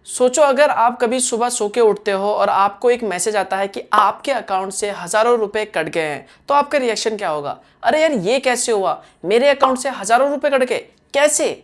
सोचो अगर आप कभी सुबह सो के उठते हो और आपको एक मैसेज आता है कि आपके अकाउंट से हज़ारों रुपए कट गए हैं, तो आपका रिएक्शन क्या होगा? अरे यार ये कैसे हुआ? मेरे अकाउंट से हज़ारों रुपए कट गए, कैसे?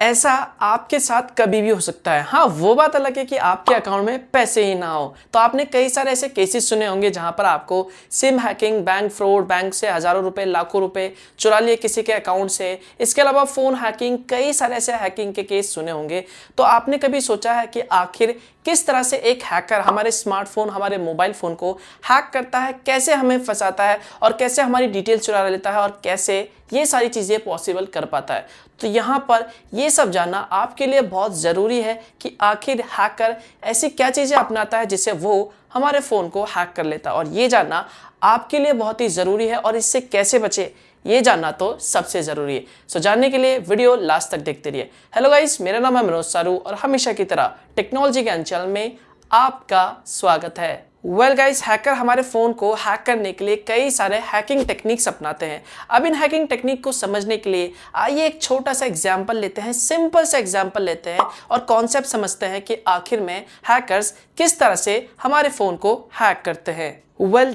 ऐसा आपके साथ कभी भी हो सकता है। हाँ, वो बात अलग है कि आपके अकाउंट में पैसे ही ना हो। तो आपने कई सारे ऐसे केसेस सुने होंगे जहां पर आपको SIM hacking, bank fraud, bank से हज़ारों रुपए, लाखों रुपए चुरा लिए किसी के अकाउंट से। इसके अलावा फ़ोन हैकिंग, कई सारे ऐसे हैकिंग के केस सुने होंगे। तो आपने कभी सोचा है कि आखिर किस तरह से एक हैकर हमारे स्मार्टफोन, हमारे मोबाइल फ़ोन को हैक करता है, कैसे हमें फंसाता है और कैसे हमारी डिटेल चुरा लेता है और कैसे ये सारी चीज़ें पॉसिबल कर पाता है? तो यहाँ पर ये सब जानना आपके लिए बहुत ज़रूरी है कि आखिर हैकर ऐसी क्या चीज़ें अपनाता है जिससे वो हमारे फ़ोन को हैक कर लेता है, और ये जानना आपके लिए बहुत ही ज़रूरी है। और इससे कैसे बचे ये जानना तो सबसे ज़रूरी है। सो जानने के लिए वीडियो लास्ट तक देखते रहिए। हेलो गाइस, मेरा नाम है मनोज सारू और हमेशा की तरह टेक्नोलॉजी ज्ञान चैनल में आपका स्वागत है। गाइस, हैकर हमारे फ़ोन को हैक करने के लिए कई सारे हैकिंग टेक्निक्स अपनाते हैं। अब इन हैकिंग टेक्निक को समझने के लिए आइए एक छोटा सा एग्जांपल लेते हैं, सिंपल सा एग्जांपल लेते हैं और कॉन्सेप्ट समझते हैं कि आखिर में हैकर्स किस तरह से हमारे फ़ोन को हैक करते हैं।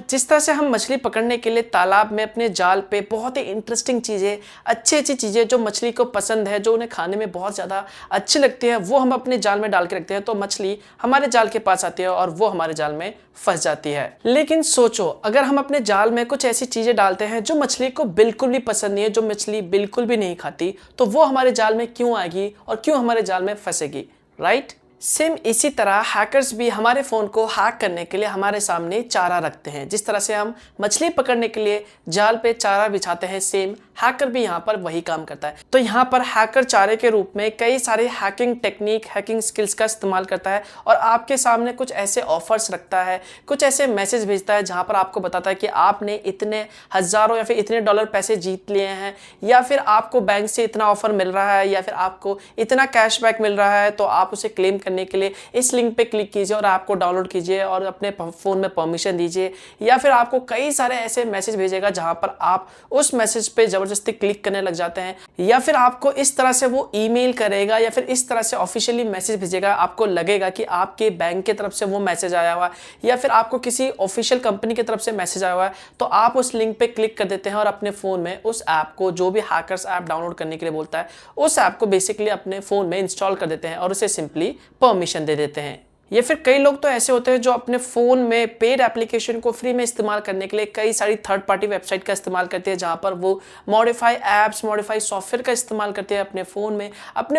जिस तरह से हम मछली पकड़ने के लिए तालाब में अपने जाल पे बहुत ही इंटरेस्टिंग चीज़ें, अच्छी चीज़ें जो मछली को पसंद है, जो उन्हें खाने में बहुत ज़्यादा अच्छी लगती है, वो हम अपने जाल में डाल के रखते हैं, तो मछली हमारे जाल के पास आती है और वो हमारे जाल में फंस जाती है। लेकिन सोचो अगर हम अपने जाल में कुछ ऐसी चीज़ें डालते हैं जो मछली को बिल्कुल भी पसंद नहीं है, जो मछली बिल्कुल भी नहीं खाती, तो वो हमारे जाल में क्यों आएगी और क्यों हमारे जाल में फंसेगी, राइट? सेम इसी तरह हैकर्स भी हमारे फ़ोन को हैक करने के लिए हमारे सामने चारा रखते हैं। जिस तरह से हम मछली पकड़ने के लिए जाल पे चारा बिछाते हैं, सेम हैकर भी यहाँ पर वही काम करता है। तो यहाँ पर हैकर चारे के रूप में कई सारे हैकिंग टेक्निक, हैकिंग स्किल्स का इस्तेमाल करता है और आपके सामने कुछ ऐसे ऑफर्स रखता है, कुछ ऐसे मैसेज भेजता है जहाँ पर आपको बताता है कि आपने इतने हज़ारों या फिर इतने डॉलर पैसे जीत लिए हैं, या फिर आपको बैंक से इतना ऑफर मिल रहा है, या फिर आपको इतना कैशबैक मिल रहा है, तो आप उसे क्लेम करने के लिए इस लिंक पे क्लिक कीजिए और आपको डाउनलोड कीजिए और अपने फ़ोन में परमिशन दीजिए। या फिर आपको कई सारे ऐसे मैसेज भेजेगा जहां पर आप उस मैसेज पे ज़बरदस्ती क्लिक करने लग जाते हैं, या फिर आपको इस तरह से वो ईमेल करेगा या फिर इस तरह से ऑफिशियली मैसेज भेजेगा, आपको लगेगा कि आपके बैंक की तरफ से वो मैसेज आया हुआ है या फिर आपको किसी ऑफिशियल कंपनी की तरफ से मैसेज आया हुआ है, तो आप उस लिंक पे क्लिक कर देते हैं और अपने फ़ोन में उस ऐप को, जो भी हैकर्स ऐप डाउनलोड करने के लिए बोलता है, उस ऐप को बेसिकली अपने फ़ोन में इंस्टॉल कर देते हैं और उसे सिंपली परमिशन दे देते हैं। या फिर कई लोग तो ऐसे होते हैं जो अपने फ़ोन में पेड एप्लीकेशन को फ्री में इस्तेमाल करने के लिए कई सारी थर्ड पार्टी वेबसाइट का इस्तेमाल करते हैं, जहां पर वो मॉडिफाई ऐप्स, मॉडिफाई सॉफ्टवेयर का इस्तेमाल करते हैं अपने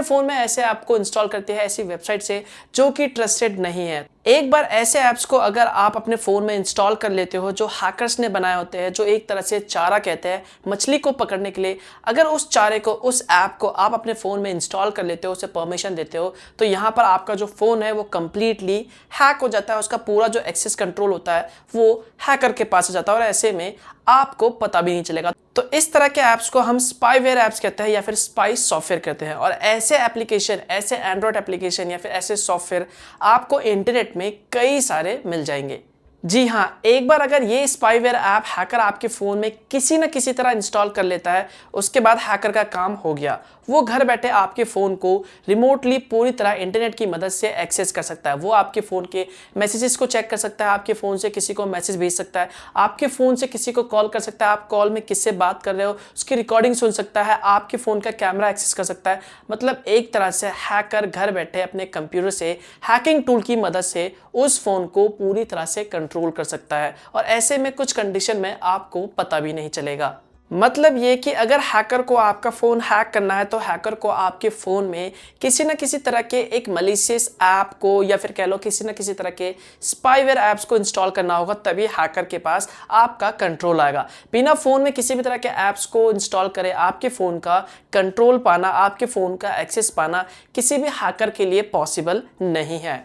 फ़ोन में ऐसे ऐप को इंस्टॉल करते हैं ऐसी वेबसाइट से जो कि ट्रस्टेड नहीं है। एक बार ऐसे ऐप्स को अगर आप अपने फ़ोन में इंस्टॉल कर लेते हो जो हैकर्स ने बनाए होते हैं, जो एक तरह से चारा कहते हैं मछली को पकड़ने के लिए, अगर उस चारे को, उस ऐप को आप अपने फ़ोन में इंस्टॉल कर लेते हो, उसे परमिशन देते हो, तो यहाँ पर आपका जो फ़ोन है वो कंप्लीटली हैक हो जाता है। उसका पूरा जो एक्सेस कंट्रोल होता है वो हैकर के पास आ जाता है और ऐसे में आपको पता भी नहीं चलेगा। तो इस तरह के ऐप्स को हम स्पाईवेयर ऐप्स कहते हैं या फिर स्पाई सॉफ्टवेयर कहते हैं। और ऐसे एप्लीकेशन, ऐसे एंड्रॉयड एप्लीकेशन या फिर ऐसे सॉफ्टवेयर आपको इंटरनेट में कई सारे मिल जाएंगे। जी हाँ, एक बार अगर ये स्पाईवेयर ऐप हैकर आपके फ़ोन में किसी न किसी तरह इंस्टॉल कर लेता है, उसके बाद हैकर का काम हो गया। वो घर बैठे आपके फ़ोन को रिमोटली पूरी तरह इंटरनेट की मदद से एक्सेस कर सकता है। वो आपके फ़ोन के मैसेजेस को चेक कर सकता है, आपके फ़ोन से किसी को मैसेज भेज सकता है, आपके फ़ोन से किसी को कॉल कर सकता है, आप कॉल में किससे बात कर रहे हो उसकी रिकॉर्डिंग सुन सकता है, आपके फ़ोन का कैमरा एक्सेस कर सकता है। मतलब एक तरह से हैकर घर बैठे अपने कंप्यूटर से हैकिंग टूल की मदद से उस फ़ोन को पूरी तरह से कंट्रोल कर सकता है और ऐसे में कुछ कंडीशन में आपको पता भी नहीं चलेगा। मतलब ये कि अगर हैकर को आपका फ़ोन हैक करना है तो हैकर को आपके फ़ोन में किसी न किसी तरह के एक मलिशियस ऐप को या फिर कह लो किसी न किसी तरह के स्पाईवेयर ऐप्स को इंस्टॉल करना होगा, तभी हैकर के पास आपका कंट्रोल आएगा। बिना फ़ोन में किसी भी तरह के ऐप्स को इंस्टॉल करे आपके फ़ोन का कंट्रोल पाना, आपके फ़ोन का एक्सेस पाना किसी भी हैकर के लिए पॉसिबल नहीं है।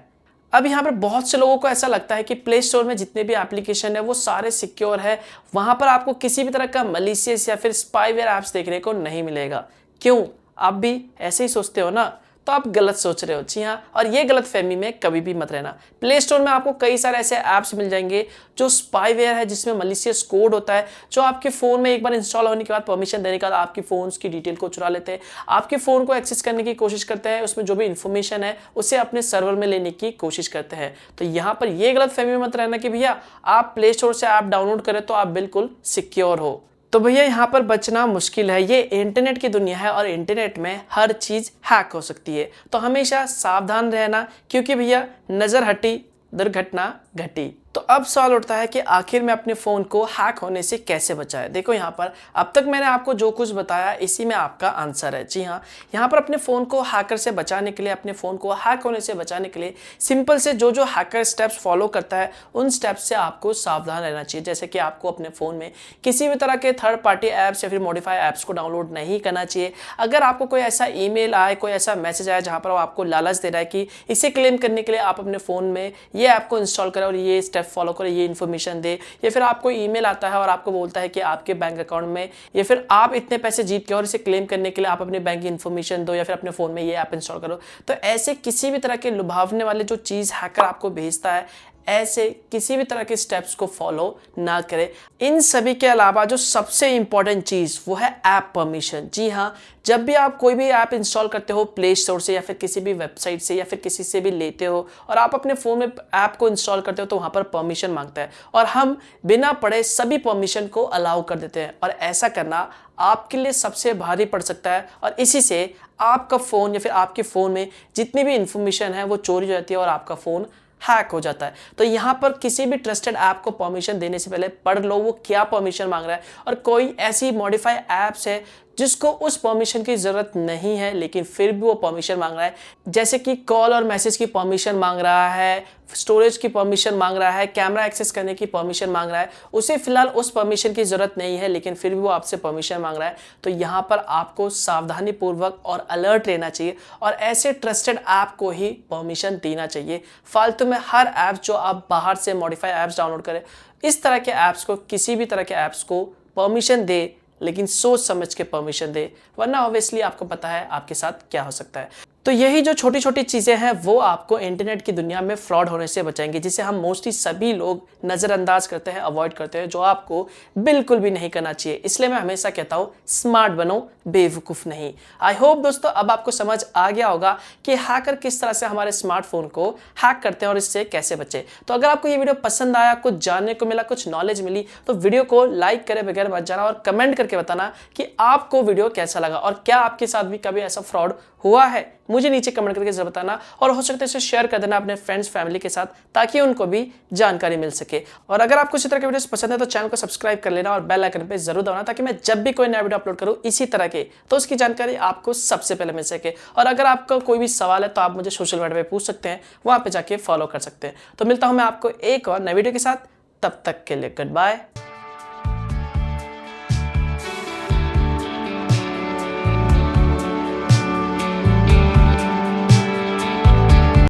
अब यहाँ पर बहुत से लोगों को ऐसा लगता है कि प्ले स्टोर में जितने भी एप्लीकेशन है वो सारे सिक्योर है, वहाँ पर आपको किसी भी तरह का मलिशियस या फिर स्पाईवेयर ऐप्स देखने को नहीं मिलेगा। क्यों? आप भी ऐसे ही सोचते हो ना? तो आप गलत सोच रहे हो। जी हाँ, और ये गलत फहमी में कभी भी मत रहना। प्ले स्टोर में आपको कई सारे ऐसे ऐप्स मिल जाएंगे जो स्पाईवेयर है, जिसमें मलिशियस कोड होता है, जो आपके फ़ोन में एक बार इंस्टॉल होने के बाद परमिशन देने के बाद आपकी फ़ोन की डिटेल को चुरा लेते हैं, आपके फ़ोन को एक्सेस करने की कोशिश करते हैं, उसमें जो भी इंफॉर्मेशन है उसे अपने सर्वर में लेने की कोशिश करते हैं। तो यहाँ पर ये गलत फहमी में मत रहना कि भैया आप प्ले स्टोर से ऐप डाउनलोड करें तो आप बिल्कुल सिक्योर हो। तो भैया यहाँ पर बचना मुश्किल है। ये इंटरनेट की दुनिया है और इंटरनेट में हर चीज़ हैक हो सकती है। तो हमेशा सावधान रहना, क्योंकि भैया नज़र हटी दुर्घटना घटी। तो अब सवाल उठता है कि आखिर में अपने फ़ोन को हैक होने से कैसे बचाएं। देखो यहाँ पर अब तक मैंने आपको जो कुछ बताया इसी में आपका आंसर है। जी हाँ, यहाँ पर अपने फ़ोन को हैकर से बचाने के लिए, अपने फ़ोन को हैक होने से बचाने के लिए सिंपल से जो हैकर स्टेप्स फॉलो करता है उन स्टेप्स से आपको सावधान रहना चाहिए। जैसे कि आपको अपने फ़ोन में किसी भी तरह के थर्ड पार्टी ऐप्स या फिर मॉडिफाई ऐप्स को डाउनलोड नहीं करना चाहिए। अगर आपको कोई ऐसा ईमेल आए, कोई ऐसा मैसेज आए जहाँ पर वो आपको लालच दे रहा है कि इसे क्लेम करने के लिए आप अपने फ़ोन में ये ऐप को इंस्टॉल करें और ये स्टेप फॉलो करें, ये इन्फॉर्मेशन दे, या फिर आपको ईमेल आता है और आपको बोलता है कि आपके बैंक अकाउंट में या फिर आप इतने पैसे जीत के और इसे क्लेम करने के लिए आप अपने बैंक की इन्फॉर्मेशन दो या फिर अपने फ़ोन में ये ऐप इंस्टॉल करो, तो ऐसे किसी भी तरह के लुभावने वाले जो चीज़ हैकर आपको भेजता है, ऐसे किसी भी तरह के स्टेप्स को फॉलो ना करें। इन सभी के अलावा जो सबसे इंपॉर्टेंट चीज़ वो है ऐप परमिशन। जी हाँ, जब भी आप कोई भी ऐप इंस्टॉल करते हो प्ले स्टोर से या फिर किसी भी वेबसाइट से या फिर किसी से भी लेते हो और आप अपने फ़ोन में ऐप को इंस्टॉल करते हो तो वहाँ पर परमिशन मांगता है और हम बिना पढ़े सभी परमिशन को अलाउ कर देते हैं, और ऐसा करना आपके लिए सबसे भारी पड़ सकता है और इसी से आपका फ़ोन या फिर आपके फ़ोन में जितनी भी इंफॉर्मेशन है वो चोरी हो जाती है और आपका फ़ोन हैक हो जाता है। तो यहाँ पर किसी भी ट्रस्टेड ऐप को परमिशन देने से पहले पढ़ लो वो क्या परमिशन मांग रहा है, और कोई ऐसी मॉडिफाई ऐप्स है जिसको उस परमिशन की ज़रूरत नहीं है लेकिन फिर भी वो परमिशन मांग रहा है, जैसे कि कॉल और मैसेज की परमिशन मांग रहा है, स्टोरेज की परमिशन मांग रहा है, कैमरा एक्सेस करने की परमिशन मांग रहा है, उसे फिलहाल उस परमिशन की ज़रूरत नहीं है लेकिन फिर भी वो आपसे परमिशन मांग रहा है। तो यहाँ पर आपको सावधानी पूर्वक और अलर्ट रहना चाहिए और ऐसे ट्रस्टेड ऐप को ही परमिशन देना चाहिए। फालतू में हर ऐप जो आप बाहर से मॉडिफाई ऐप्स डाउनलोड करें, इस तरह के ऐप्स को, किसी भी तरह के ऐप्स को परमिशन दे लेकिन सोच समझ के परमिशन दे, वरना ऑब्वियसली आपको पता है आपके साथ क्या हो सकता है। तो यही जो छोटी छोटी चीज़ें हैं वो आपको इंटरनेट की दुनिया में फ्रॉड होने से बचाएंगे, जिसे हम मोस्टली सभी लोग नज़रअंदाज करते हैं, अवॉइड करते हैं, जो आपको बिल्कुल भी नहीं करना चाहिए। इसलिए मैं हमेशा कहता हूँ स्मार्ट बनो, बेवकूफ़ नहीं। आई होप दोस्तों अब आपको समझ आ गया होगा कि हैकर किस तरह से हमारे स्मार्टफोन को हैक करते हैं और इससे कैसे बचे। तो अगर आपको ये वीडियो पसंद आया, कुछ जानने को मिला, कुछ नॉलेज मिली, तो वीडियो को लाइक करे बगैर मत जाना और कमेंट करके बताना कि आपको वीडियो कैसा लगा और क्या आपके साथ भी कभी ऐसा फ्रॉड हुआ है। मुझे नीचे कमेंट करके जरूर बताना और हो सकता है इसे शेयर कर देना अपने फ्रेंड्स फैमिली के साथ ताकि उनको भी जानकारी मिल सके। और अगर आपको इसी तरह के वीडियोस पसंद है तो चैनल को सब्सक्राइब कर लेना और बेल आइकन पे जरूर दबाना ताकि मैं जब भी कोई नया वीडियो अपलोड करूं इसी तरह के तो उसकी जानकारी आपको सबसे पहले मिल सके। और अगर आपका कोई भी सवाल है तो आप मुझे सोशल मीडिया पे पूछ सकते हैं, वहां पे जाके फॉलो कर सकते हैं। तो मिलता हूं मैं आपको एक और नए वीडियो के साथ, तब तक के लिए गुड बाय।